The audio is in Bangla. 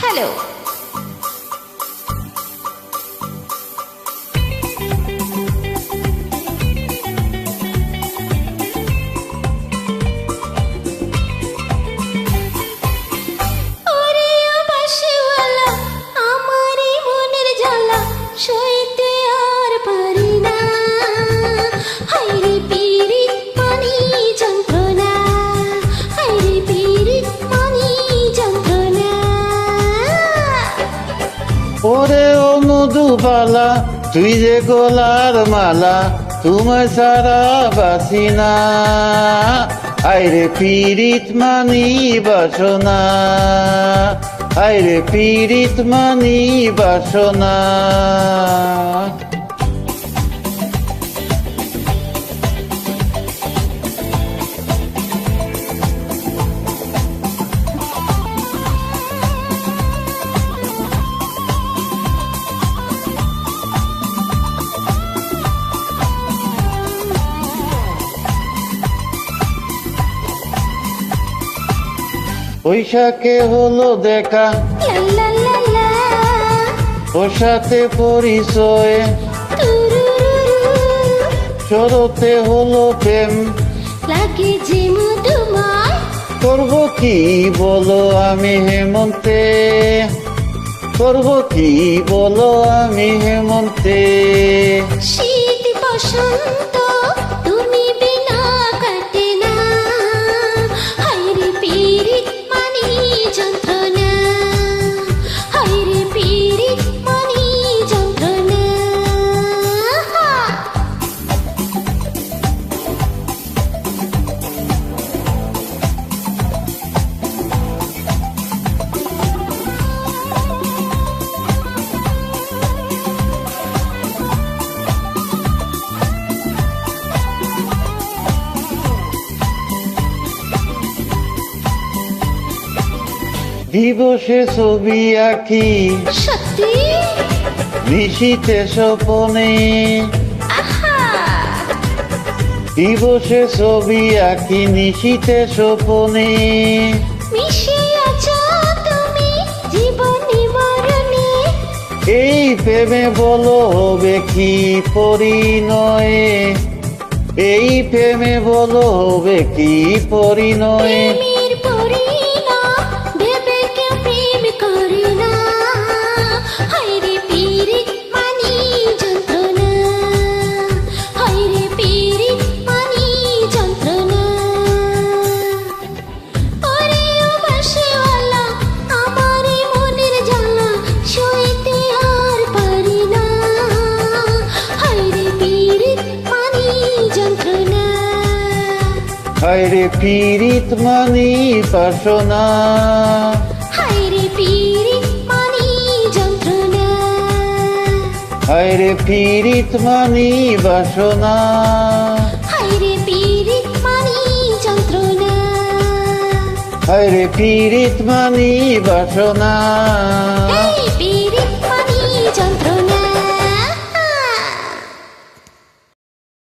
হ্যালো। সইতে আর পারি না, হায়রে পীড়িত মানি যন্ত্রণা, হায়রে পীড়িত মানি যন্ত্রণা। ওরে ও মধুবালা, তুই যে গোলার মালা, তোমায় সারা বাসি না, আইরে পীড়িত মানি বাসনা, আইরে পীড়িত মানি বাসনা। বৈশাখে হলো দেখা, লা লা লা লা, ওর সাথে পরিচয়, তুরুরুরু, শরতে হলো প্রেম, লাগে যে মধুময়, করবো কি বলো আমি হেমন্তে, করবো কি বলো আমি হেমন্তে। শীত বসন্ত তুমি বিনা কাটে না, হায়রে পীড়িত মানি যন্ত্রণা, হায়রে পীড়িত মানি যন্ত্রণা। দিবসে ছবি আঁকি, সত্যি নিশীতে স্বপনে, আহা, দিবসে ছবি আঁকি নিশীতে স্বপনে, মিশে আছো তুমি জীবনে মরণে, এই প্রেমে বলো হবে কি পরিণয়ে, এই প্রেমে বলো হবে কি পরিণয়ে। প্রেমের পরিণাম ভেবে কেউ প্রেম করে না, হায়রে পীড়িত মানি যন্ত্রণা, হায়রে পীড়িত মানি যন্ত্রণা। ওরে ও বাঁশিওয়ালা, আমার এই মনের জ্বালা সইতে আর পারি না, হায়রে পীড়িত মানি যন্ত্রণা, হায়রে পীড়িত মানি বাসনা, হায়রে পীড়িত মানি যন্ত্রণা, হায়রে পীড়িত মানি বাসনা, হায়রে পীড়িত মানি যন্ত্রণা, হায়রে পীড়িত মানি বাসনা। এই পীড়িত মানি যন্ত্রণা।